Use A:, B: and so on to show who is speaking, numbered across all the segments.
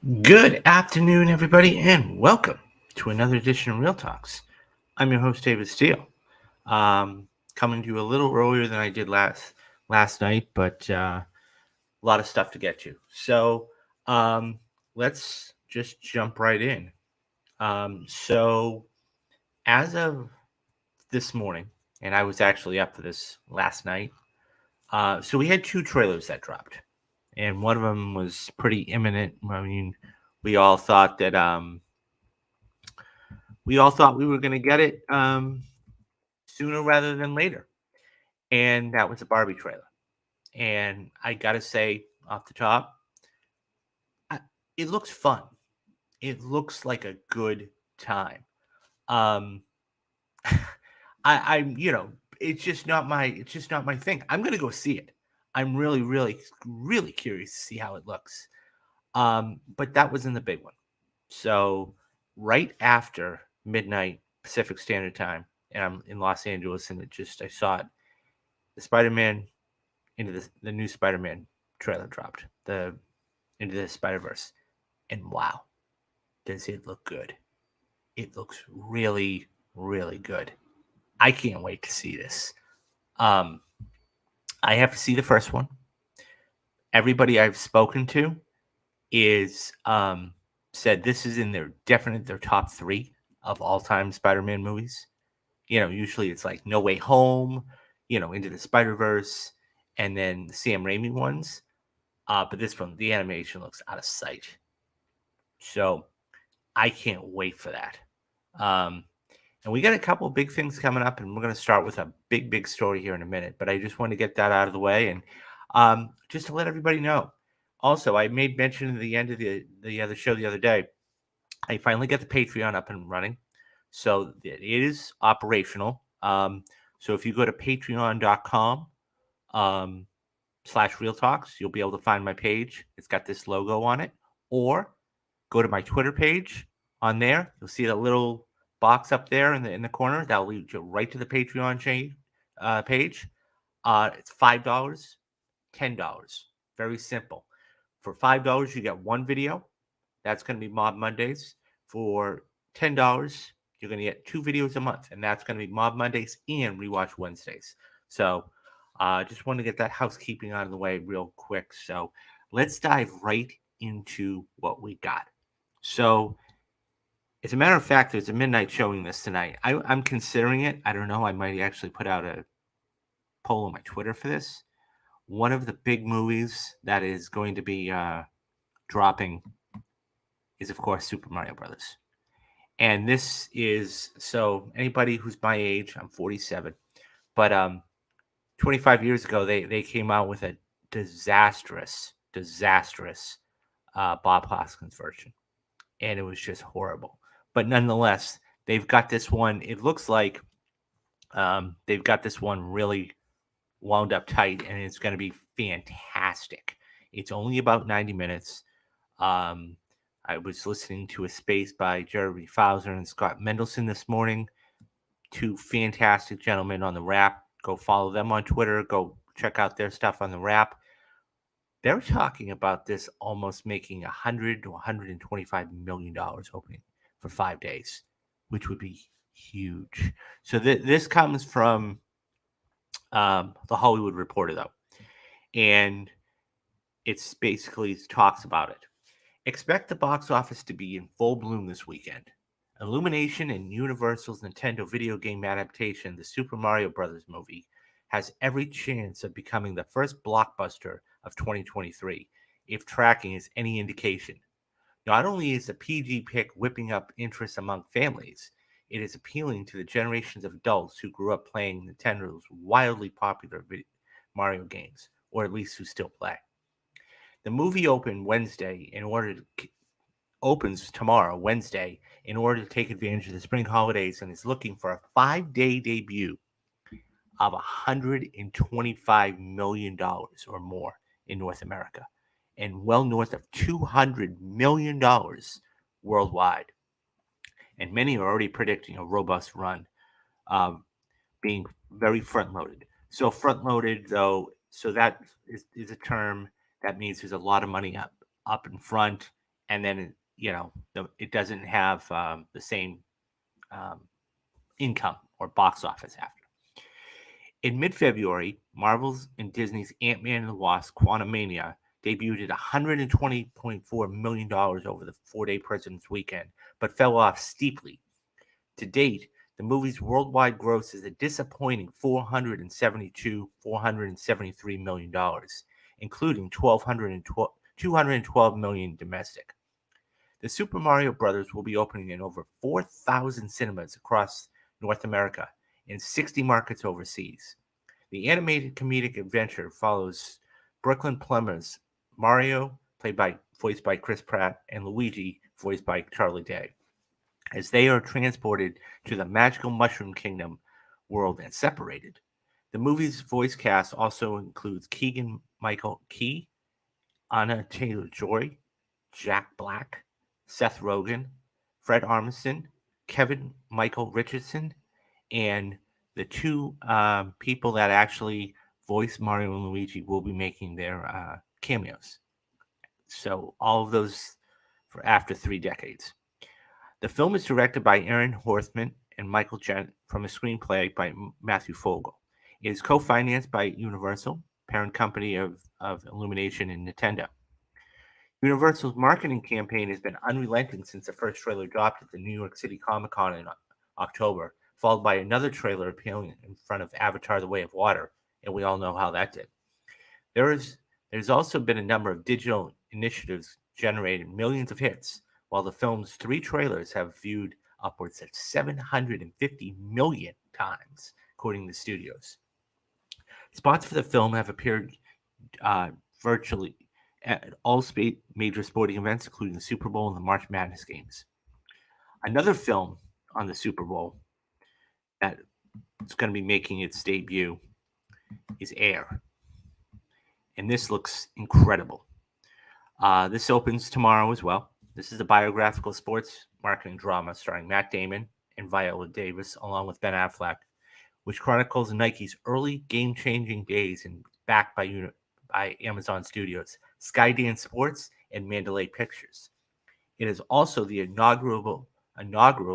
A: Good afternoon, everybody, and welcome to another edition of Real Talks. I'm your host, David Steele. Coming to you a little earlier than I did last night, but a lot of stuff to get to. So um, let's just jump right in. So as of this morning, and I was actually up for this last night. So we had two trailers that dropped, and one of them was pretty imminent. I mean, we all thought that we were going to get it sooner rather than later, and that was a Barbie trailer. And I gotta say, off the top, I, it looks fun. It looks like a good time. Um, I'm it's just not my thing. I'm gonna go see it. I'm really, really, really curious to see how it looks. But that was in the big one. So right after midnight Pacific Standard Time, and I'm in Los Angeles, and I saw it. The Spider-Man into the new Spider-Man trailer dropped. The Into the Spider-Verse, and wow, does it look good? It looks really, really good. I can't wait to see this. Um, I have to see the first one. Everybody I've spoken to is said this is in their top three of all time Spider-Man movies. Usually it's like No Way Home, Into the Spider Verse, and then the Sam Raimi ones. But this one, the animation looks out of sight. So I can't wait for that. Um, and we got a couple of big things coming up, and we're going to start with a big, big story here in a minute. But I just want to get that out of the way, and just to let everybody know. Also, I made mention at the end of the other show the other day. I finally got the Patreon up and running, so it is operational. So if you go to patreon.com um, /real talks, you'll be able to find my page. It's got this logo on it, or go to my Twitter page. On there, you'll see that little box up there in the corner. That'll lead you right to the Patreon page. It's $5, $10. Very simple. For $5, you get one video. That's going to be Mob Mondays. For $10, you're going to get two videos a month, and that's going to be Mob Mondays and Rewatch Wednesdays. So, just want to get that housekeeping out of the way real quick. So, let's dive right into what we got. So, as a matter of fact, there's a midnight showing this tonight. I'm considering it. I don't know. I might actually put out a poll on my Twitter for this. One of the big movies that is going to be dropping is, of course, Super Mario Brothers. And this is so anybody who's my age, I'm 47, but 25 years ago they came out with a disastrous Bob Hoskins version, and it was just horrible. But nonetheless, they've got this one. It looks like they've got this one really wound up tight, and it's going to be fantastic. It's only about 90 minutes. Um, I was listening to a space by Jeremy Fowler and Scott Mendelson this morning. Two fantastic gentlemen on the Wrap. Go follow them on Twitter. Go check out their stuff on the Wrap. They're talking about this almost making $100 to $125 million opening for 5 days, which would be huge. So this comes from the Hollywood Reporter, though, and it's basically talks about it. Expect the box office to be in full bloom this weekend. Illumination and Universal's Nintendo video game adaptation, the Super Mario Bros. Movie, has every chance of becoming the first blockbuster of 2023, if tracking is any indication. Not only is the PG pick whipping up interest among families, it is appealing to the generations of adults who grew up playing Nintendo's wildly popular Mario games, or at least who still play. The movie opens tomorrow, Wednesday, in order to take advantage of the spring holidays, and is looking for a 5-day debut of $125 million or more in North America, and well north of $200 million worldwide. And many are already predicting a robust run, um, being very front loaded. So, front loaded, though, so that is a term that means there's a lot of money up in front, and then it doesn't have the same um, income or box office after. In mid-February, Marvel's and Disney's Ant-Man and the Wasp: Quantumania debuted at $120.4 million over the four-day President's Weekend, but fell off steeply. To date, the movie's worldwide gross is a disappointing $473 million, including 212 million domestic. The Super Mario Brothers will be opening in over 4,000 cinemas across North America and 60 markets overseas. The animated comedic adventure follows Brooklyn Plumbers Mario, voiced by Chris Pratt, and Luigi, voiced by Charlie Day, as they are transported to the magical Mushroom Kingdom world and separated. The movie's voice cast also includes Keegan Michael Key, Anna Taylor-Joy, Jack Black, Seth Rogen, Fred Armisen, Kevin Michael Richardson, and the two people that actually voice Mario and Luigi will be making their cameos. So all of those for after 3 decades. The film is directed by Aaron Horthman and Michael Gent from a screenplay by Matthew Fogel. It is co-financed by Universal, parent company of Illumination and Nintendo. Universal's marketing campaign has been unrelenting since the first trailer dropped at the New York City Comic Con in October, followed by another trailer appearing in front of Avatar: The Way of Water, and we all know how that did. There's also been a number of digital initiatives generating millions of hits, while the film's 3 trailers have viewed upwards of 750 million times, according to studios. Spots for the film have appeared uh, virtually at all major sporting events, including the Super Bowl and the March Madness games. Another film on the Super Bowl that is going to be making its debut is Air, and this looks incredible. This opens tomorrow as well. This is a biographical sports marketing drama starring Matt Damon and Viola Davis, along with Ben Affleck, which chronicles Nike's early game-changing days and backed by Amazon Studios, Skydance Sports, and Mandalay Pictures. It is also the inaugural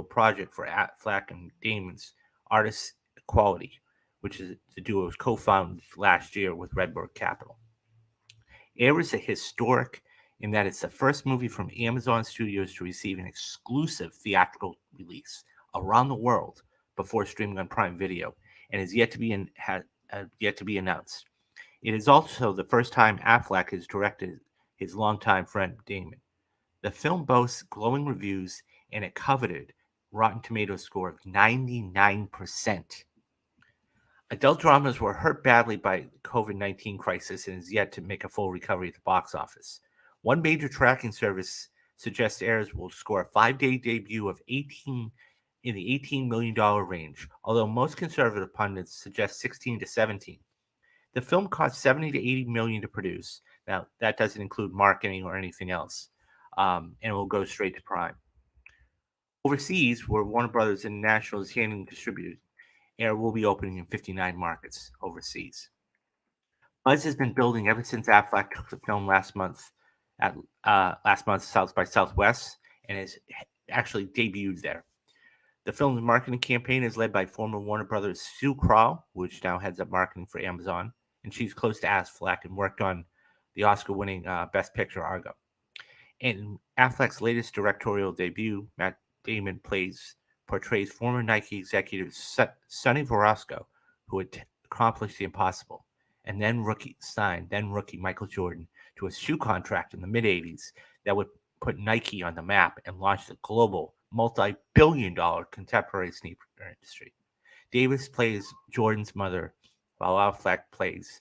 A: project for Affleck and Damon's Artist Equality, which is the duo's co-founded last year with Redbird Capital. Air is a historic in that it's the first movie from Amazon Studios to receive an exclusive theatrical release around the world before streaming on Prime Video, and is yet to be announced. It is also the first time Affleck has directed his longtime friend Damon. The film boasts glowing reviews and a coveted Rotten Tomatoes score of 99%. Adult dramas were hurt badly by the COVID-19 crisis and is yet to make a full recovery at the box office. One major tracking service suggests Airs will score a 5-day debut of 18 in the $18 million range, although most conservative pundits suggest 16 to 17. The film cost 70 to 80 million to produce. Now, that doesn't include marketing or anything else, and it will go straight to Prime. Overseas, where Warner Brothers International is handling distributors, Air will be opening in 59 markets overseas. Buzz has been building ever since Affleck took the film at last month's South by Southwest, and has actually debuted there. The film's marketing campaign is led by former Warner Brothers Sue Kroll, which now heads up marketing for Amazon, and she's close to Affleck and worked on the Oscar-winning Best Picture Argo. In Affleck's latest directorial debut, Matt Damon portrays former Nike executive Sonny Verasco, who had accomplished the impossible, and then rookie Michael Jordan to a shoe contract in the mid-'80s that would put Nike on the map and launch the global multi-billion-dollar contemporary sneaker industry. Davis plays Jordan's mother, while Affleck plays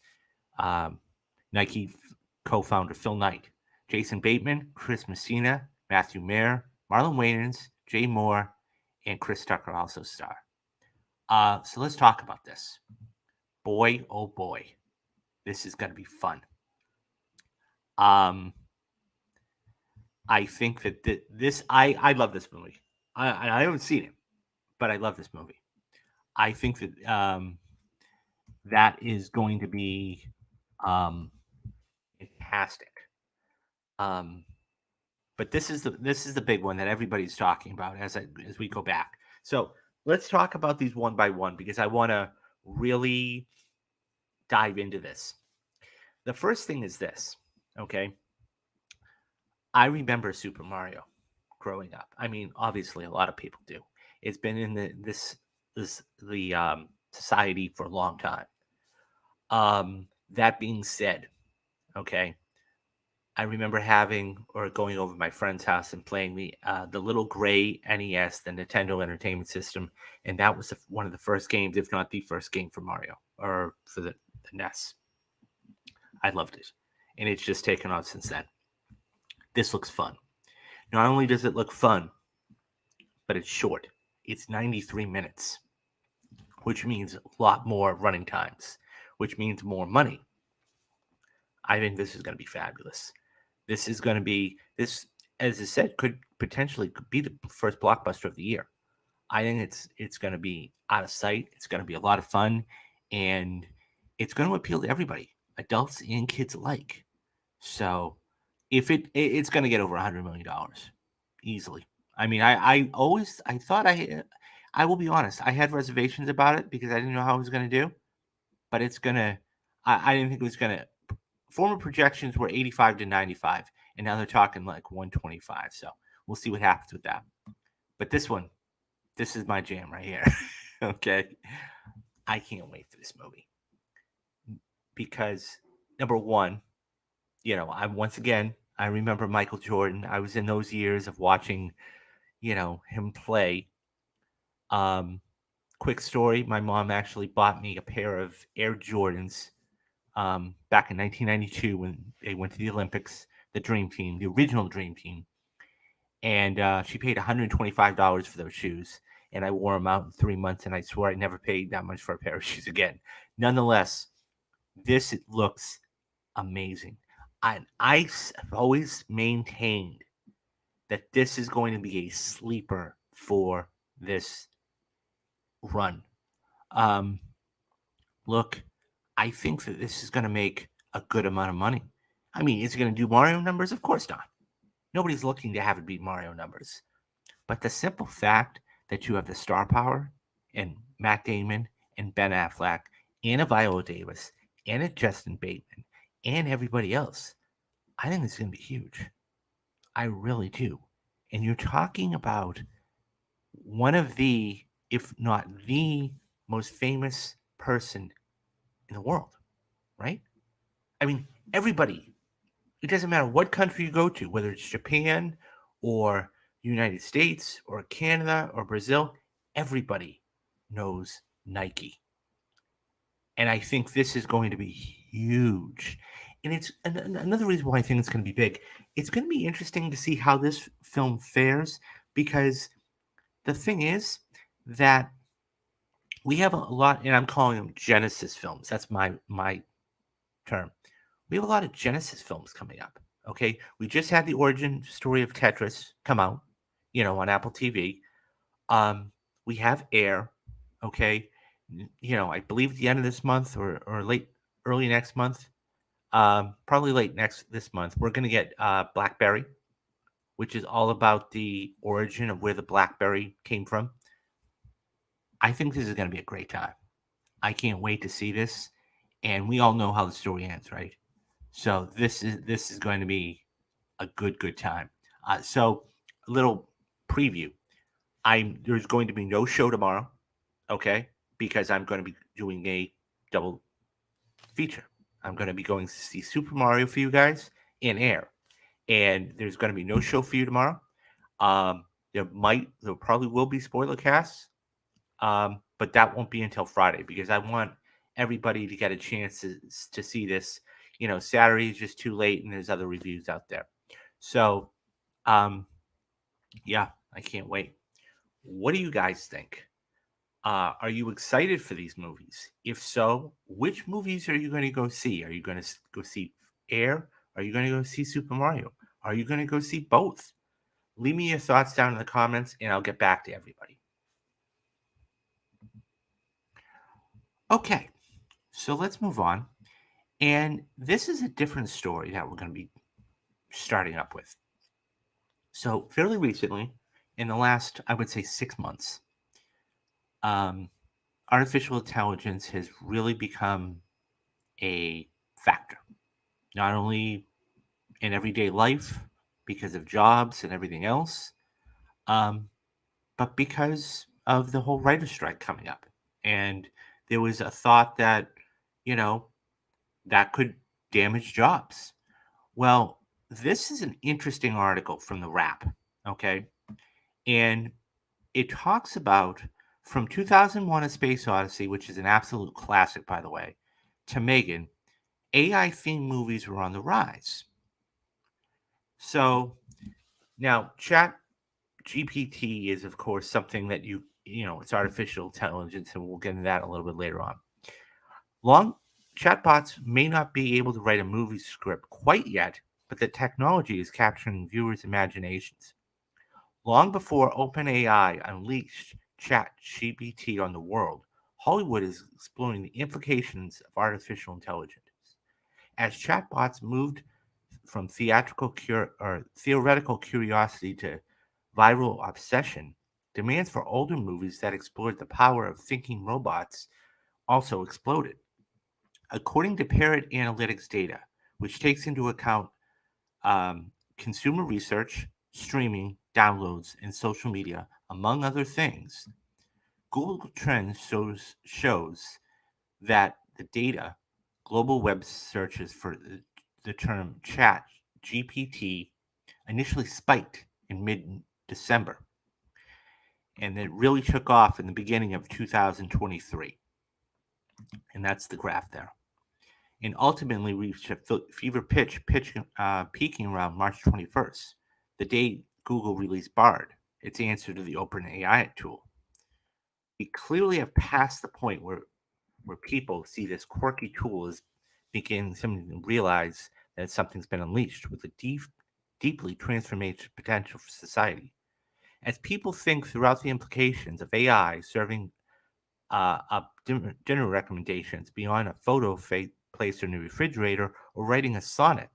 A: Nike co-founder Phil Knight. Jason Bateman, Chris Messina, Matthew Mayer, Marlon Wayans, Jay Moore, and Chris Tucker also star. So let's talk about this. Boy, oh boy, this is going to be fun. I think that I love this movie. I haven't seen it, but I love this movie. I think that that is going to be fantastic. But but this is the big one that everybody's talking about as we go back. So let's talk about these one by one because I want to really dive into this. The first thing is this, okay? I remember Super Mario growing up. I mean, obviously, a lot of people do. It's been in the society for a long time. That being said, okay, I remember having or going over to my friend's house and playing the little gray NES, the Nintendo Entertainment System, and that was one of the first games, if not the first game for Mario or for the NES. I loved it, and it's just taken off since then. This looks fun. Not only does it look fun, but it's short. It's 93 minutes, which means a lot more running times, which means more money. I think this is going to be fabulous. This is going to be this, as I said, could potentially be the first blockbuster of the year. I think it's going to be out of sight. It's going to be a lot of fun, and it's going to appeal to everybody, adults and kids alike. So, if it's going to get over $100 million easily. I mean, I thought I will be honest, I had reservations about it because I didn't know how it was going to do, but it's gonna. I didn't think it was gonna. Former projections were 85 to 95, and now they're talking like 125. So we'll see what happens with that. But this is my jam right here. Okay, I can't wait for this movie because number one, I once again I remember Michael Jordan. I was in those years of watching, him play. Um, Quick story: my mom actually bought me a pair of Air Jordans back in 1992 when they went to the Olympics, the Dream Team, the original Dream Team, and she paid $125 for those shoes, and I wore them out in 3 months, and I swear I never paid that much for a pair of shoes again. Nonetheless, this looks amazing. I've always maintained that this is going to be a sleeper for this run. Um, Look, I think that this is going to make a good amount of money. I mean, is it going to do Mario numbers? Of course not. Nobody's looking to have it beat Mario numbers. But the simple fact that you have the star power and Matt Damon and Ben Affleck and a Viola Davis and a Justin Bateman and everybody else, I think it's going to be huge. I really do. And you're talking about one of the, if not the most famous person in the world, right? I mean, everybody, it doesn't matter what country you go to, whether it's Japan or United States or Canada or Brazil, everybody knows Nike. And I think this is going to be huge. And it's another reason why I think it's going to be big. It's going to be interesting to see how this film fares because the thing is that we have a lot, and I'm calling them Genesis films. That's my term. We have a lot of Genesis films coming up. Okay, we just had the origin story of Tetris come out, on Apple TV. Um, we have Air. Okay, I believe at the end of this month or early next month, probably late next this month, we're gonna get BlackBerry, which is all about the origin of where the BlackBerry came from. I think this is gonna be a great time. I can't wait to see this, and we all know how the story ends, right? So this is going to be a good time. So a little preview. There's going to be no show tomorrow, okay? Because I'm going to be doing a double feature. I'm going to be going to see Super Mario for you guys in Air, and there's going to be no show for you tomorrow. There probably will be spoiler casts, but that won't be until Friday because I want everybody to get a chance to see this. Saturday is just too late, and there's other reviews out there. So, um, yeah, I can't wait. What do you guys think? Are you excited for these movies? If so, which movies are you going to go see? Are you going to go see Air? Are you going to go see Super Mario? Are you going to go see both? Leave me your thoughts down in the comments, and I'll get back to everybody. Okay, so let's move on. And this is a different story that we're going to be starting up with. So fairly recently, in the last, I would say, 6 months, um, artificial intelligence has really become a factor, not only in everyday life because of jobs and everything else, um, but because of the whole writer strike coming up. And there was a thought that, you know, that could damage jobs. Well, this is an interesting article from the Wrap, okay? And it talks about from 2001 A Space Odyssey, which is an absolute classic, by the way, to Megan, AI themed movies were on the rise. So now, Chat GPT is, of course, something that it's artificial intelligence, and we'll get into that a little bit later on. Long chatbots may not be able to write a movie script quite yet, but the technology is capturing viewers' imaginations. Long before OpenAI unleashed ChatGPT on the world, Hollywood is exploring the implications of artificial intelligence. As chatbots moved from theoretical curiosity to viral obsession, demands for older movies that explored the power of thinking robots also exploded. According to Parrot Analytics data, which takes into account consumer research, streaming, downloads, and social media, among other things, Google Trends shows that the data, global web searches for the term chat GPT initially spiked in mid December, and it really took off in the beginning of 2023. And that's the graph there. And ultimately reached a fever pitch peaking around March 21st, the day Google released Bard, its answer to the OpenAI tool. We clearly have passed the point where people see this quirky tool as beginning to realize that something's been unleashed with a deeply transformative potential for society. As people think throughout the implications of AI serving up dinner recommendations beyond a photo placed in the refrigerator or writing a sonnet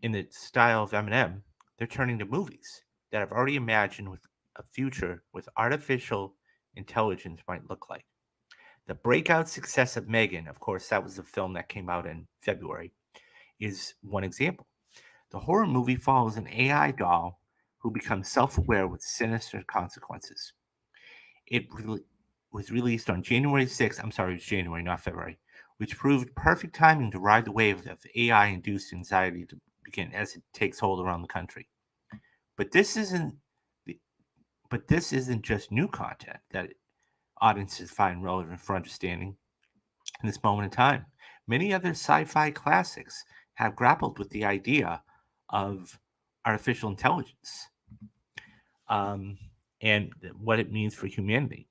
A: in the style of Eminem, they're turning to movies that have already imagined with a future with artificial intelligence might look like. The breakout success of Megan, of course, that was the film that came out in February, is one example. The horror movie follows an AI doll who becomes self aware with sinister consequences. It was released on January 6th. I'm sorry, it was January, not February, which proved perfect timing to ride the wave of AI induced anxiety to begin as it takes hold around the country. But this isn't. But this isn't just new content that audiences find relevant for understanding in this moment in time. Many other sci fi classics have grappled with the idea of artificial intelligence um, and what it means for humanity.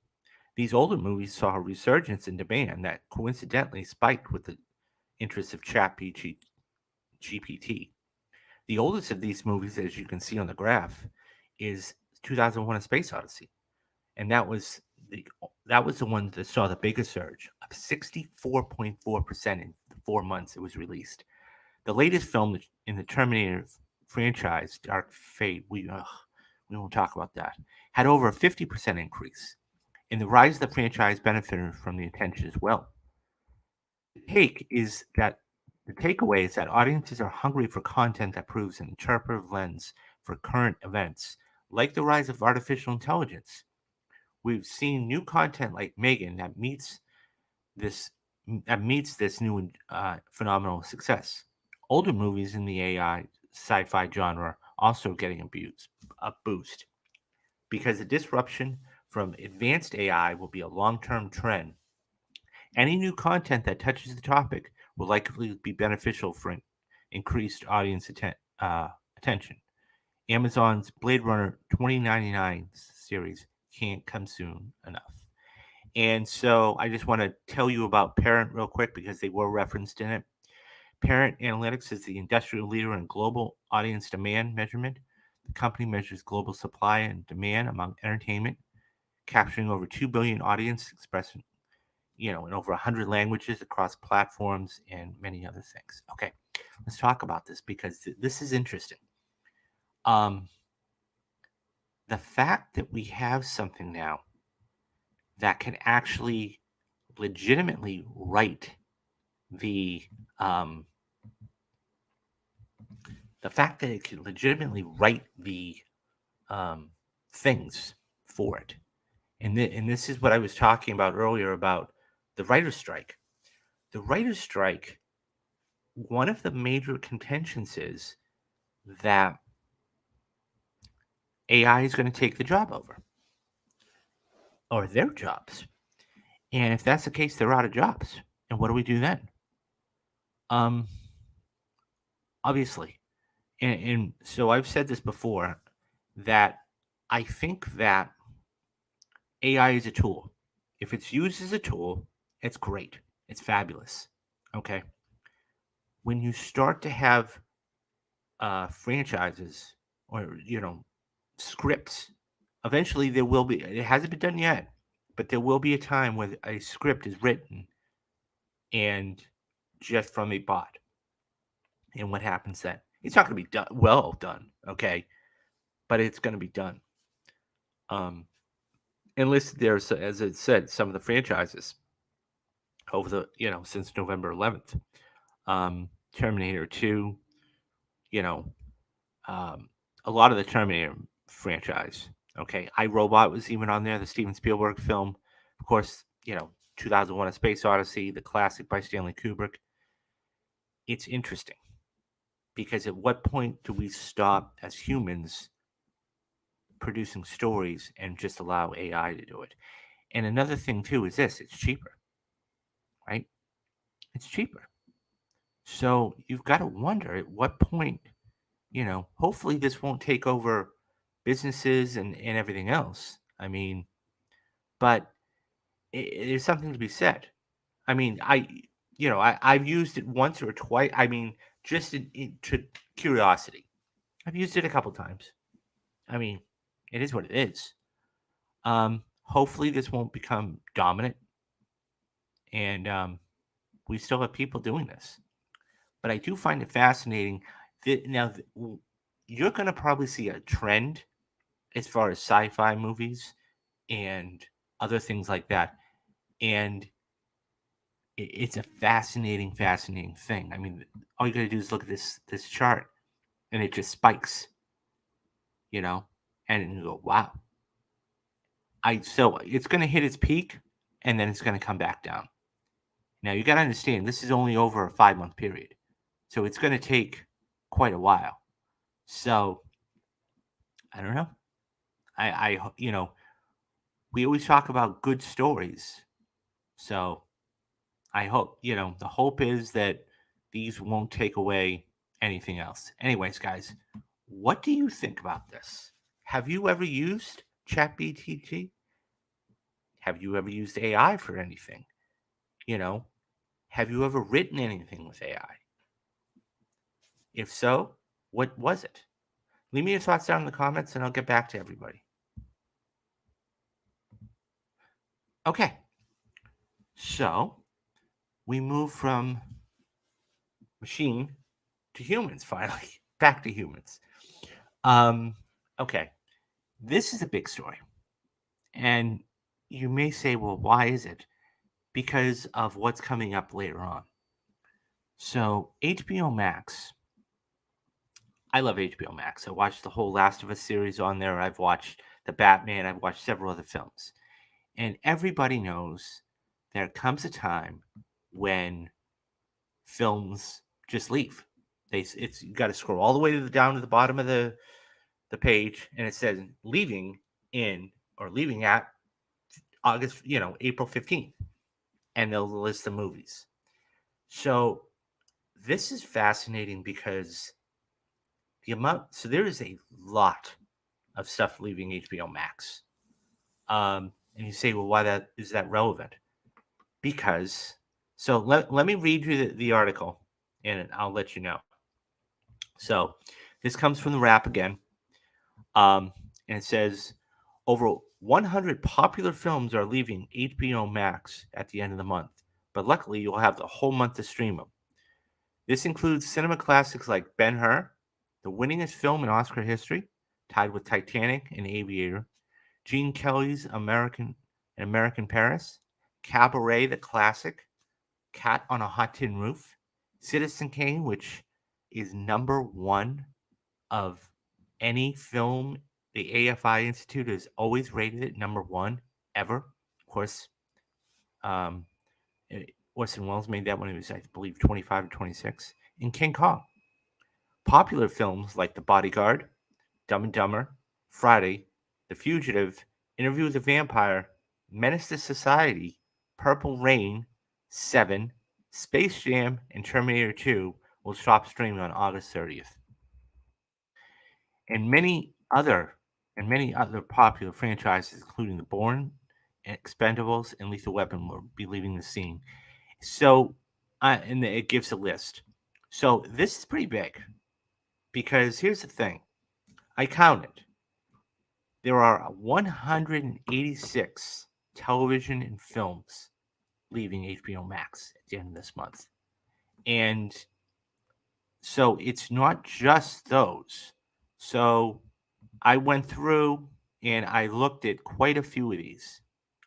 A: These older movies saw a resurgence in demand that coincidentally spiked with the interest of GPT. The oldest of these movies, as you can see on the graph, is 2001: A Space Odyssey, and that was the one that saw the biggest surge, up 64.4% in the 4 months it was released. The latest film in the Terminator franchise, Dark Fate, we won't talk about that, had over a 50% increase, and the rise of the franchise benefited from the attention as well. The takeaway is that audiences are hungry for content that proves an interpretive lens for current events, like the rise of artificial intelligence. We've seen new content like Megan this that meets this new phenomenal success. Older movies in the AI sci-fi genre also getting a boost because the disruption from advanced AI will be a long-term trend. Any new content that touches the topic will likely be beneficial for increased audience attention. Amazon's Blade Runner 2099 series can't come soon enough. And so I just want to tell you about Parent real quick because they were referenced in it. Parent Analytics is the industrial leader in global audience demand measurement. The company measures global supply and demand among entertainment, capturing over 2 billion audience expressing, in over 100 languages across platforms and many other things. Okay, let's talk about this because this is interesting. Um, the fact that we have something now that can actually legitimately write the um, the fact that it can legitimately write the um, things for it, and this is what I was talking about earlier about the writer's strike. The writer's strike. One of the major contentions is that AI is going to take the job over or their jobs, and if that's the case, they're out of jobs. And what do we do then? Um, obviously, and so I've said this before that I think that AI is a tool. If it's used as a tool, it's great. It's fabulous. Okay. When you start to have franchises or scripts, eventually there will be. It hasn't been done yet, but there will be a time where a script is written and just from a bot. And what happens then? It's not going to be done well done, okay, but it's going to be done. Um, and listed there, as it said, some of the franchises over the since November 11th. Terminator 2, you know, um, a lot of the Terminator franchise. Okay, I Robot was even on there, the Steven Spielberg film, of course. 2001: A Space Odyssey, the classic by Stanley Kubrick. It's interesting because at what point do we stop as humans producing stories and just allow AI to do it? And another thing too is this: it's cheaper, right? It's cheaper. So you've got to wonder at what point, hopefully this won't take over businesses and everything else. I mean, but there's something to be said. I mean, I've used it once or twice. I mean, just to curiosity. I've used it a couple times. I mean, it is what it is. Hopefully this won't become dominant, and we still have people doing this. But I do find it fascinating that now you're going to probably see a trend as far as sci-fi movies and other things like that, and it's a fascinating thing. I mean, all you got to do is look at this chart, and it just spikes, you know, and you go, wow. So it's going to hit its peak, and then it's going to come back down. Now you got to understand this is only over a 5-month period, so it's going to take quite a while. So I don't know. We always talk about good stories, so I hope the hope is that these won't take away anything else. Anyways, guys, what do you think about this? Have you ever used ChatGPT? Have you ever used AI for anything? You know, have you ever written anything with AI? If so, what was it? Leave me your thoughts down in the comments and I'll get back to everybody. Okay, so we move from machine to humans finally. Back to humans. Okay, this is a big story. And you may say, well, why is it? Because of what's coming up later on. So, HBO Max, I love HBO Max. I watched the whole Last of Us series on there. I've watched The Batman. I've watched several other films. And everybody knows there comes a time when films just leave. You got to scroll all the way down to the bottom of the page, and it says leaving in or leaving at August, April 15th, and they'll list the movies. So this is fascinating because there is a lot of stuff leaving HBO Max. And you say, well, why is that relevant? Because, so let me read you the article and I'll let you know. So this comes from the Wrap again. And it says over 100 popular films are leaving HBO Max at the end of the month, but luckily you'll have the whole month to stream them. This includes cinema classics like Ben-Hur, the winningest film in Oscar history, tied with Titanic and Aviator, Gene Kelly's American Paris, Cabaret the classic, Cat on a Hot Tin Roof, Citizen Kane, which is number one of any film. The AFI Institute has always rated it number one ever. Of course, um, Orson Welles made that when he was, I believe, 25 or 26. And King Kong. Popular films like The Bodyguard, Dumb and Dumber, Friday, The Fugitive, Interview with the Vampire, Menace to Society, Purple Rain, Seven, Space Jam, and Terminator 2 will stop streaming on August 30th. And many other popular franchises, including The Bourne, Expendables, and Lethal Weapon, will be leaving the scene. So, and it gives a list. So this is pretty big because here's the thing. I counted. There are 186 television and films leaving HBO Max at the end of this month. And so it's not just those. So I went through and I looked at quite a few of these.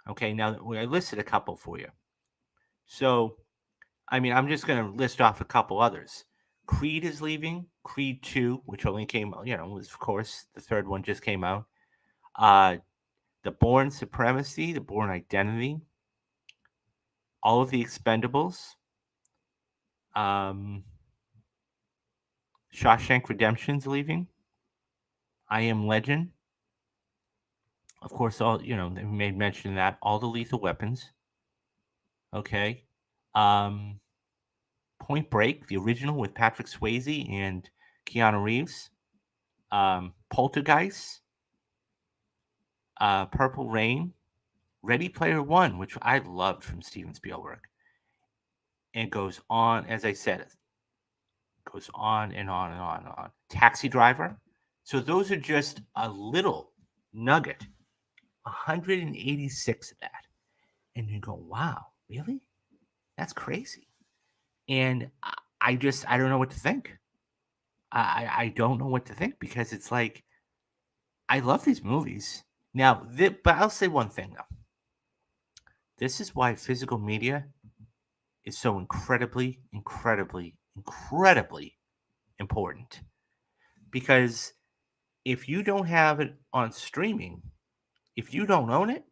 A: Okay, now I listed a couple for you. So, I mean, I'm just going to list off a couple others. Creed is leaving. Creed 2, which only came, was, of course, the third one just came out. Uh, The Bourne Supremacy, The Bourne Identity, all of the Expendables, um, Shawshank Redemption's leaving, I Am Legend, of course, all, they made mention of that, all the Lethal Weapons, okay, Point Break, the original with Patrick Swayze and Keanu Reeves, Poltergeist, Purple Rain, Ready Player One, which I loved from Steven Spielberg, and it goes on, as I said, goes on and on and on and on. Taxi Driver. So those are just a little nugget. 186 of that. And you go, wow, really? That's crazy. And I don't know what to think. I don't know what to think because it's like, I love these movies. Now, but I'll say one thing though. This is why physical media is so incredibly, incredibly, incredibly important. Because if you don't have it on streaming, if you don't own it,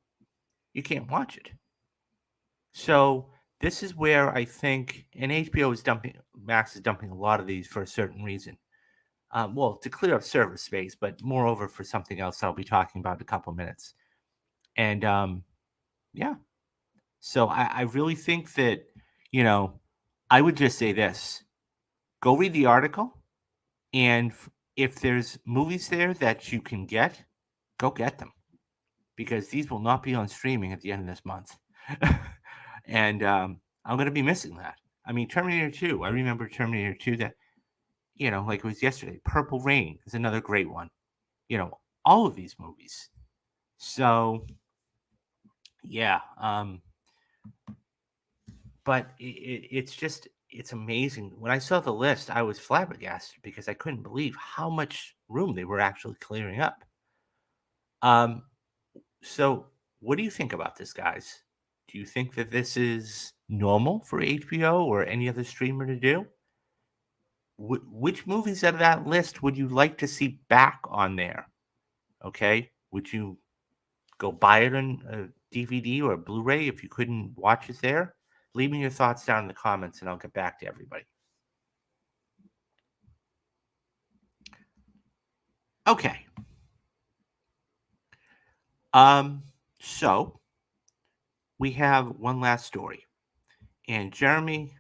A: you can't watch it. So this is where I think, and HBO is Max is dumping a lot of these for a certain reason. Well, to clear up server space, but moreover for something else I'll be talking about in a couple minutes. And yeah, so I really think that, I would just say this: go read the article, and if there's movies there that you can get, go get them. Because these will not be on streaming at the end of this month. And I'm going to be missing that. I mean, Terminator 2, I remember Terminator 2 that, like it was yesterday. Purple Rain is another great one. All of these movies. So, yeah. But it's amazing. When I saw the list, I was flabbergasted because I couldn't believe how much room they were actually clearing up. Um, So, what do you think about this, guys? Do you think that this is normal for HBO or any other streamer to do? Which movies out of that list would you like to see back on there? Okay, would you go buy it on a DVD or a Blu-ray if you couldn't watch it there? Leave me your thoughts down in the comments, and I'll get back to everybody. Okay. So we have one last story, and Jeremy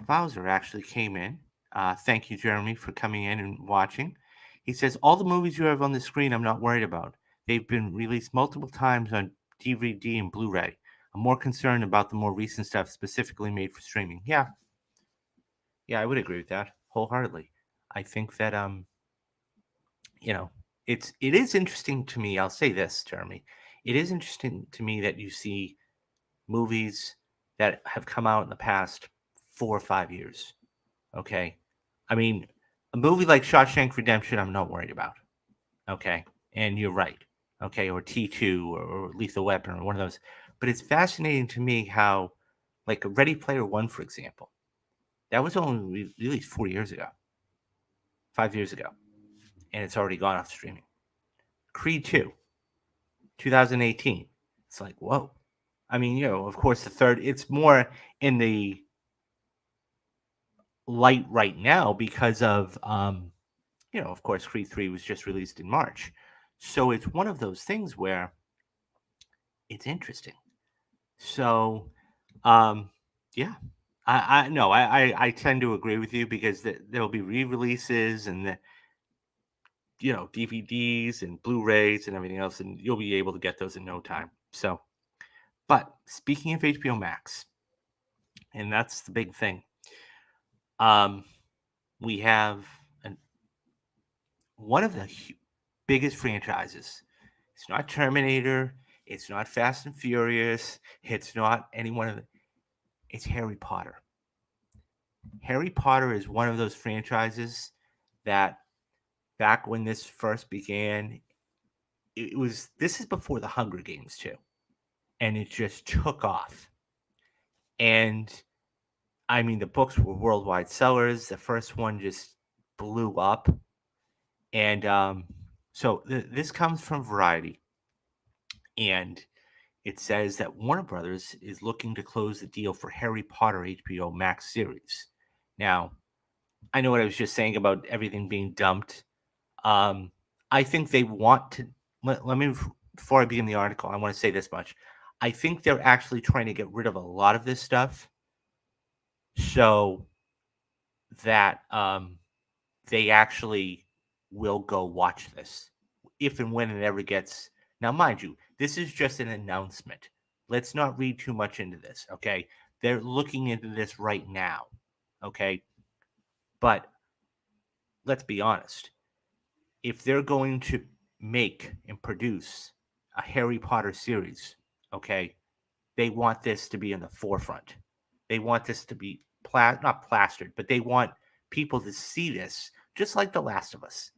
A: Bowser actually came in. Thank you, Jeremy, for coming in and watching. He says, all the movies you have on the screen, I'm not worried about. They've been released multiple times on DVD and Blu ray. I'm more concerned about the more recent stuff specifically made for streaming. Yeah. Yeah, I would agree with that wholeheartedly. I think that, it is interesting to me. I'll say this, Jeremy. It is interesting to me that you see movies that have come out in the past 4 or 5 years. Okay. I mean, A movie like Shawshank Redemption, I'm not worried about. Okay, and you're right. Okay, or T2 or Lethal Weapon or one of those. But it's fascinating to me how, like a Ready Player One, for example, that was only released 4 years ago, 5 years ago, and it's already gone off streaming. Creed 2, 2018. It's like, whoa. I mean, of course, the third, it's more in the light right now because of, of course, Creed 3 was just released in March. So it's one of those things where it's interesting. So, um, yeah, I no, I tend to agree with you because there'll be re-releases and DVDs and Blu-rays and everything else, and you'll be able to get those in no time. So, but speaking of HBO Max, and that's the big thing, um, we have one of the biggest franchises. It's not Terminator. It's not Fast and Furious. It's not any one of the. It's Harry Potter. Harry Potter is one of those franchises that back when this first began, it was. This is before the Hunger Games too, and it just took off. And I mean, the books were worldwide sellers. The first one just blew up, and so this comes from Variety, and it says that Warner Brothers is looking to close the deal for Harry Potter HBO Max series. Now, I know what I was just saying about everything being dumped. Um, I think they want to. Let me, before I begin the article, I want to say this much. I think they're actually trying to get rid of a lot of this stuff so that they actually will go watch this if and when it ever gets. Now, mind you, this is just an announcement. Let's not read too much into this, okay? They're looking into this right now, okay? But let's be honest. If they're going to make and produce a Harry Potter series, okay, they want this to be in the forefront. They want this to be not plastered, but they want people to see this just like The Last of Us.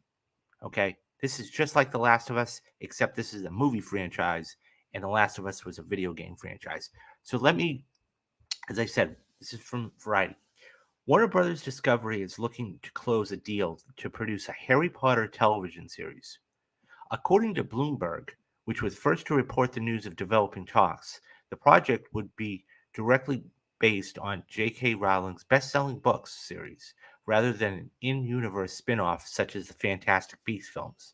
A: Okay, this is just like The Last of Us, except this is a movie franchise, and The Last of Us was a video game franchise. So let me, as I said, this is from Variety. Warner Brothers Discovery is looking to close a deal to produce a Harry Potter television series. According to Bloomberg, which was first to report the news of developing talks, the project would be directly based on J.K. Rowling's best-selling books series, rather than an in-universe spin-off such as the Fantastic Beasts films.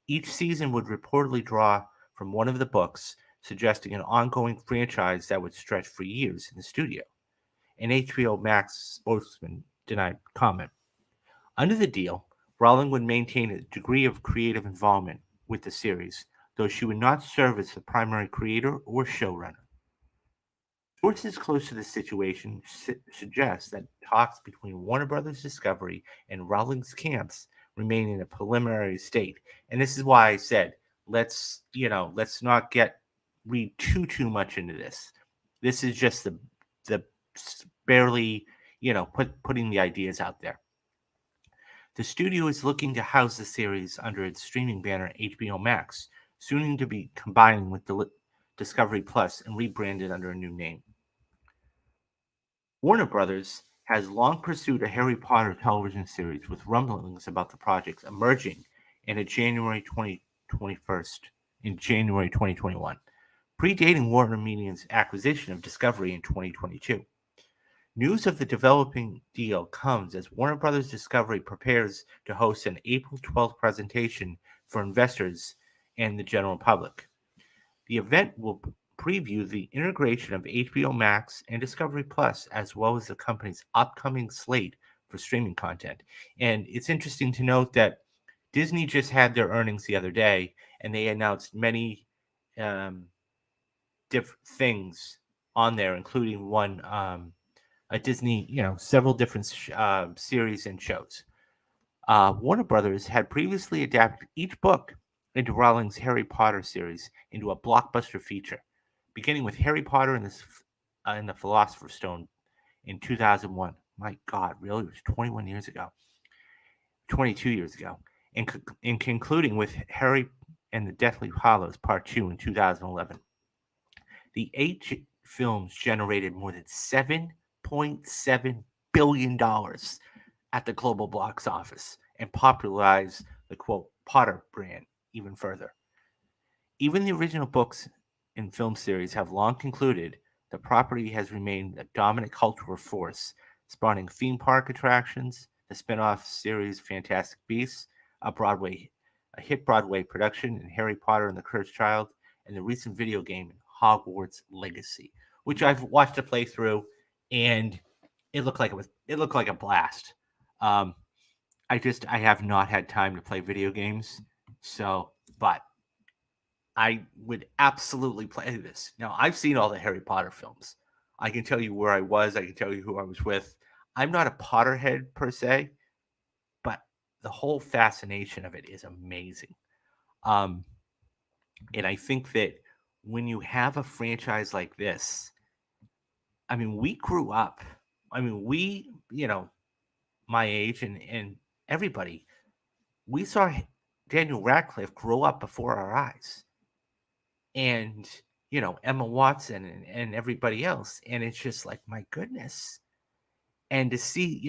A: Each season would reportedly draw from one of the books, suggesting an ongoing franchise that would stretch for years in the studio. An HBO Max spokesman denied comment. Under the deal, Rowling would maintain a degree of creative involvement with the series, though she would not serve as the primary creator or showrunner. Sources close to the situation suggest that talks between Warner Brothers Discovery and Rowling's camps remain in a preliminary state. And this is why I said, let's not read too much into this. This is just the barely, putting the ideas out there. The studio is looking to house the series under its streaming banner HBO Max, soon to be combining with Discovery Plus and rebranded under a new name. Warner Brothers has long pursued a Harry Potter television series, with rumblings about the project emerging in January 2021, predating Warner Media's acquisition of Discovery in 2022. News of the developing deal comes as Warner Brothers Discovery prepares to host an April 12th presentation for investors and the general public. The event will preview the integration of HBO Max and Discovery Plus, as well as the company's upcoming slate for streaming content. And it's interesting to note that Disney just had their earnings the other day, and they announced many different things on there, including one a Disney, several different series and shows. Warner Brothers had previously adapted each book into Rowling's Harry Potter series into a blockbuster feature, beginning with Harry Potter and the Philosopher's Stone in 2001. My God, really? It was 21 years ago. 22 years ago, and concluding with Harry and the Deathly Hallows Part 2 in 2011. The eight films generated more than $7.7 billion at the global box office and popularized the quote Potter brand even further. Even the original books and film series have long concluded the property has remained a dominant cultural force, spawning theme park attractions, the spin-off series Fantastic Beasts, a hit Broadway production in Harry Potter and the Cursed Child, and the recent video game Hogwarts Legacy, which I've watched a playthrough, and it looked like a blast. Um, I have not had time to play video games, so but I would absolutely play this. Now, I've seen all the Harry Potter films. I can tell you where I was, I can tell you who I was with. I'm not a Potterhead per se, but the whole fascination of it is amazing. Um, and I think that when you have a franchise like this, I mean, we grew up. I mean, my age and everybody, we saw Daniel Radcliffe grow up before our eyes. And Emma Watson and everybody else, and it's just like, my goodness. And to see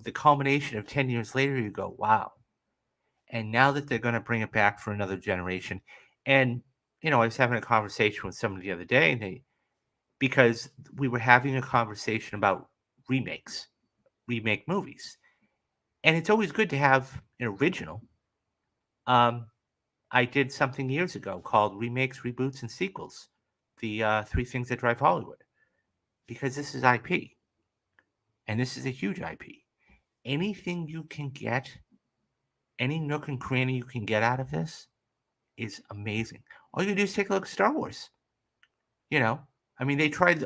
A: the culmination of 10 years later, you go, wow. And now that they're going to bring it back for another generation. And I was having a conversation with somebody the other day, and because we were having a conversation about remake movies, and it's always good to have an original. I did something years ago called Remakes, Reboots, and Sequels, the three things that drive Hollywood, because this is IP, and this is a huge IP. Anything you can get, any nook and cranny you can get out of this is amazing. All you do is take a look at Star Wars. I mean, they tried.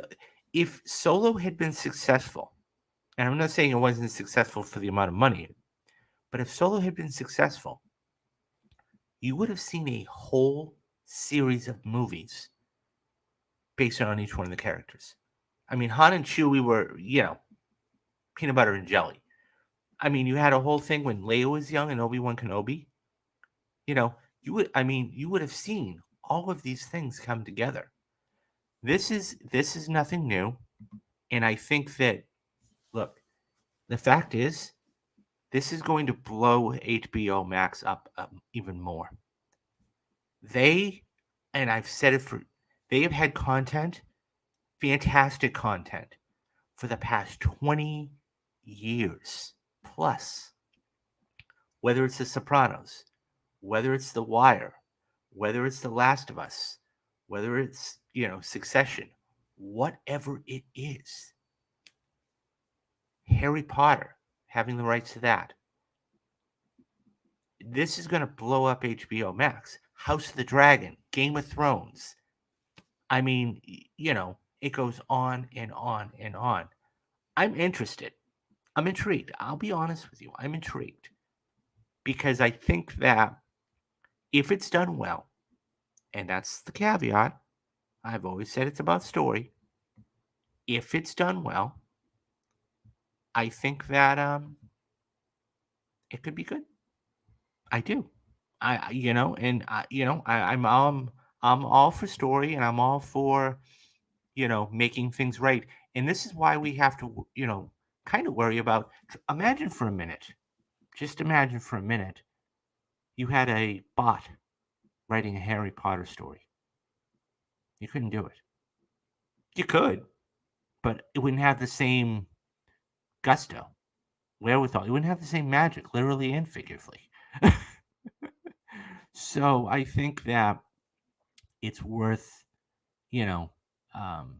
A: If Solo had been successful, and I'm not saying it wasn't successful for the amount of money, but if Solo had been successful, you would have seen a whole series of movies based on each one of the characters. I mean, Han and Chewie were, peanut butter and jelly. I mean, you had a whole thing when Leia was young and Obi-Wan Kenobi. You would have seen all of these things come together. This is nothing new, and I think that, look, the fact is, this is going to blow HBO Max up even more. They, and I've said it they have had content, fantastic content, for the past 20 years plus. Whether it's The Sopranos, whether it's The Wire, whether it's The Last of Us, whether it's, Succession, whatever it is. Harry Potter, having the rights to that. This is going to blow up HBO Max. House of the Dragon, Game of Thrones. I mean, it goes on and on and on. I'm interested. I'm intrigued. I'll be honest with you. I'm intrigued because I think that if it's done well, and that's the caveat, I've always said it's about story. If it's done well, I think that it could be good. I do. And I'm all for story, and I'm all for making things right. And this is why we have to kind of worry about. Imagine for a minute, just imagine for a minute, you had a bot writing a Harry Potter story. You couldn't do it. You could, but it wouldn't have the same gusto, wherewithal. It wouldn't have the same magic, literally and figuratively. So I think that it's worth, you know, um,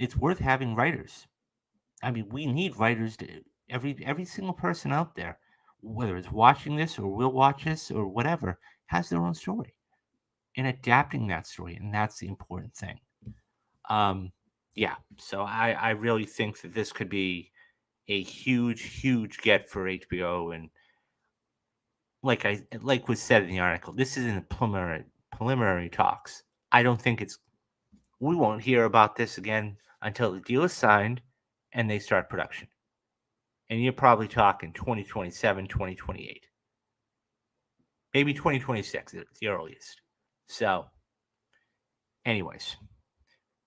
A: it's worth having writers. I mean, we need writers to every single person out there, whether it's watching this or will watch this or whatever, has their own story and adapting that story, and that's the important thing. Um, yeah, so I really think that this could be a huge get for HBO, and like was said in the article, this is in the preliminary talks. I don't think it's we won't hear about this again until the deal is signed and they start production. And you're probably talking 2027, 2028, maybe 2026 at the earliest. So, anyways,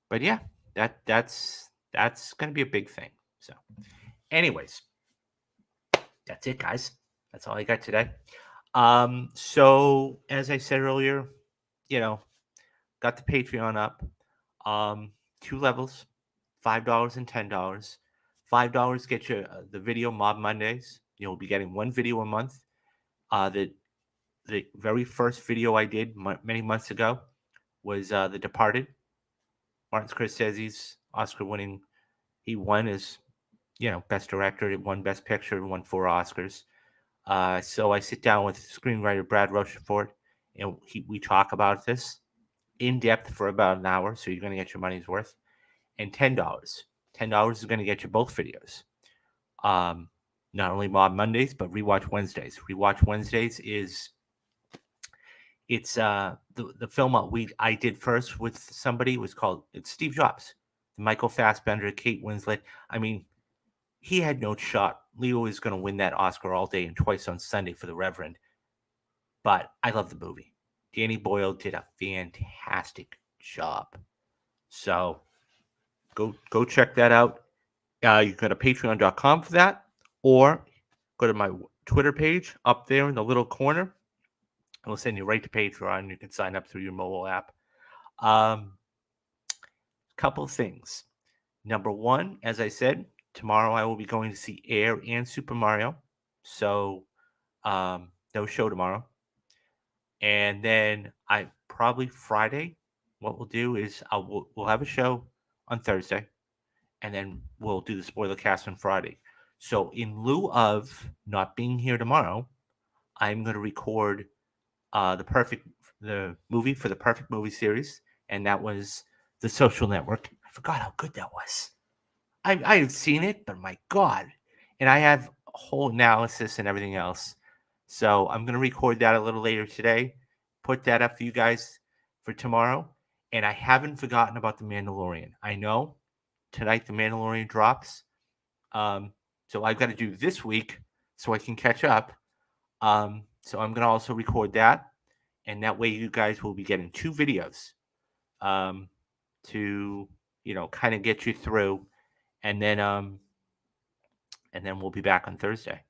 A: but yeah, that's going to be a big thing. So, anyways, that's it, guys. That's all I got today. So as I said earlier, you know, got the Patreon up. Um, two levels, $5 and $10. $5 gets you the video Mob Mondays. You'll be getting one video a month. The very first video I did many months ago was The Departed. Martin Scorsese's Oscar-winning. He won as best director. It won best picture. It won 4 Oscars. So I sit down with screenwriter Brad Rochefort, and we talk about this in depth for about an hour. So you're going to get your money's worth. And $10. $10 is going to get you both videos. Not only Mob Mondays, but Rewatch Wednesdays. Rewatch Wednesdays is the film I did first with somebody was called it's Steve Jobs, Michael Fassbender, Kate Winslet. I mean, he had no shot. Leo is going to win that Oscar all day and twice on Sunday for The Reverend. But I love the movie. Danny Boyle did a fantastic job. So go check that out. You can go to patreon.com for that, or go to my Twitter page up there in the little corner. It'll send you right to Patreon. You can sign up through your mobile app. Couple things. Number one, as I said, tomorrow I will be going to see Air and Super Mario. So no show tomorrow. And then I probably Friday, what we'll do is we'll have a show on Thursday, and then we'll do the spoiler cast on Friday. So in lieu of not being here tomorrow, I'm going to record the movie for the Perfect Movie series, and that was The Social Network. I forgot how good that was. I've seen it, but my God. And I have a whole analysis and everything else. So I'm going to record that a little later today, put that up for you guys for tomorrow. And I haven't forgotten about The Mandalorian. I know tonight The Mandalorian drops. So I've got to do this week so I can catch up. So I'm going to also record that. And that way you guys will be getting 2 videos to, kind of get you through. And then we'll be back on Thursday.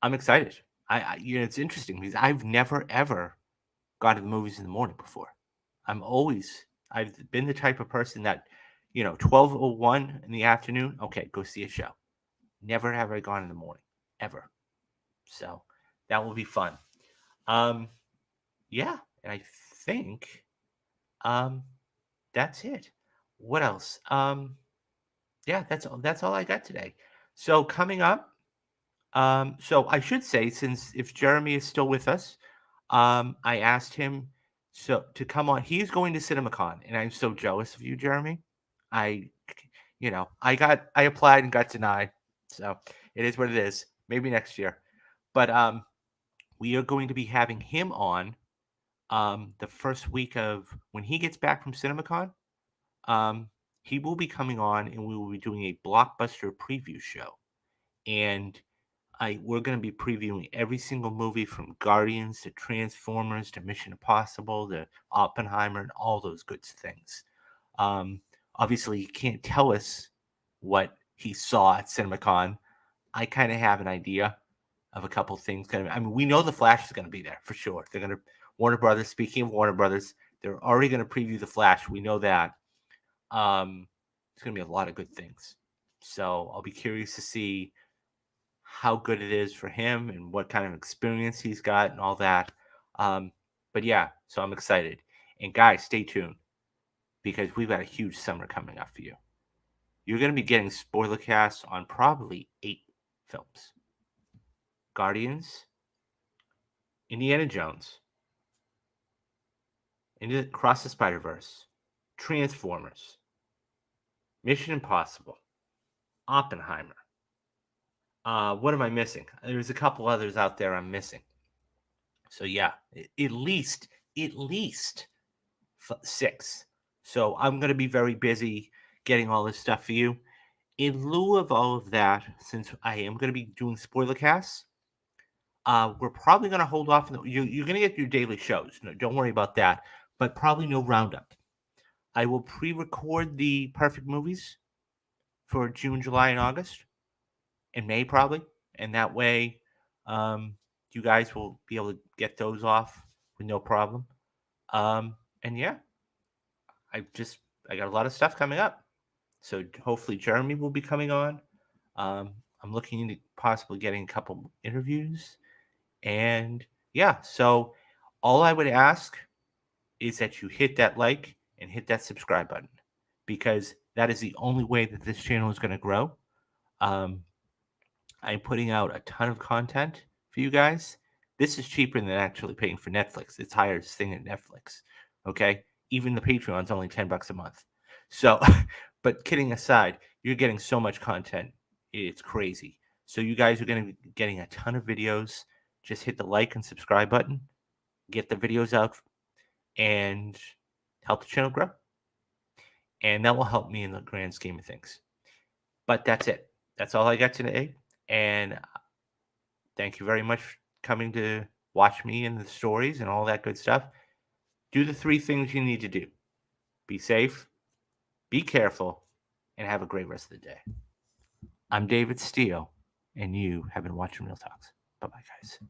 A: I'm excited. It's interesting because I've never ever gone to the movies in the morning before. I've been the type of person that, 12:01 in the afternoon. Okay, go see a show. Never have I gone in the morning ever. So that will be fun. Yeah, and I think, that's it. What else? Yeah, that's all I got today. So coming up, so I should say, since if Jeremy is still with us, I asked him to come on. He's going to CinemaCon, and I'm so jealous of you, Jeremy. I, I applied and got denied, so it is what it is. Maybe next year, but we are going to be having him on the first week of when he gets back from CinemaCon. Um, he will be coming on, and we will be doing a blockbuster preview show, and we're going to be previewing every single movie from Guardians to Transformers to Mission Impossible to Oppenheimer and all those good things. Obviously, he can't tell us what he saw at CinemaCon. I kind of have an idea of a couple things. We know The Flash is going to be there for sure. They're going to Warner Brothers. Speaking of Warner Brothers, they're already going to preview The Flash. We know that. It's going to be a lot of good things. So I'll be curious to see how good it is for him and what kind of experience he's got and all that. But yeah, so I'm excited. And guys, stay tuned because we've got a huge summer coming up for you. You're going to be getting spoiler casts on probably 8 films. Guardians, Indiana Jones, Across the Spider-Verse, Transformers, Mission Impossible, Oppenheimer. What am I missing? There's a couple others out there I'm missing. So yeah, at least 6. So I'm going to be very busy getting all this stuff for you. In lieu of all of that, since I am going to be doing spoiler casts, we're probably going to hold off. You're going to get your daily shows. No, don't worry about that. But probably no roundup. I will pre-record the perfect movies for June, July, and August, and May probably, and that way, um, you guys will be able to get those off with no problem. And yeah, I just I got a lot of stuff coming up. So hopefully Jeremy will be coming on. I'm looking into possibly getting a couple interviews. And yeah, so all I would ask is that you hit that like and hit that subscribe button because that is the only way that this channel is going to grow. Um, I'm putting out a ton of content for you guys. This is cheaper than actually paying for Netflix. It's higher thing than Netflix. Okay. Even the Patreon's only $10 a month. So, but kidding aside, you're getting so much content. It's crazy. So you guys are going to be getting a ton of videos. Just hit the like and subscribe button, get the videos out, and help the channel grow. And that will help me in the grand scheme of things. But that's it. That's all I got today. And thank you very much for coming to watch me and the stories and all that good stuff. Do the 3 things you need to do. Be safe, be careful, and have a great rest of the day. I'm David Steele, and you have been watching Real Talks. Bye-bye, guys.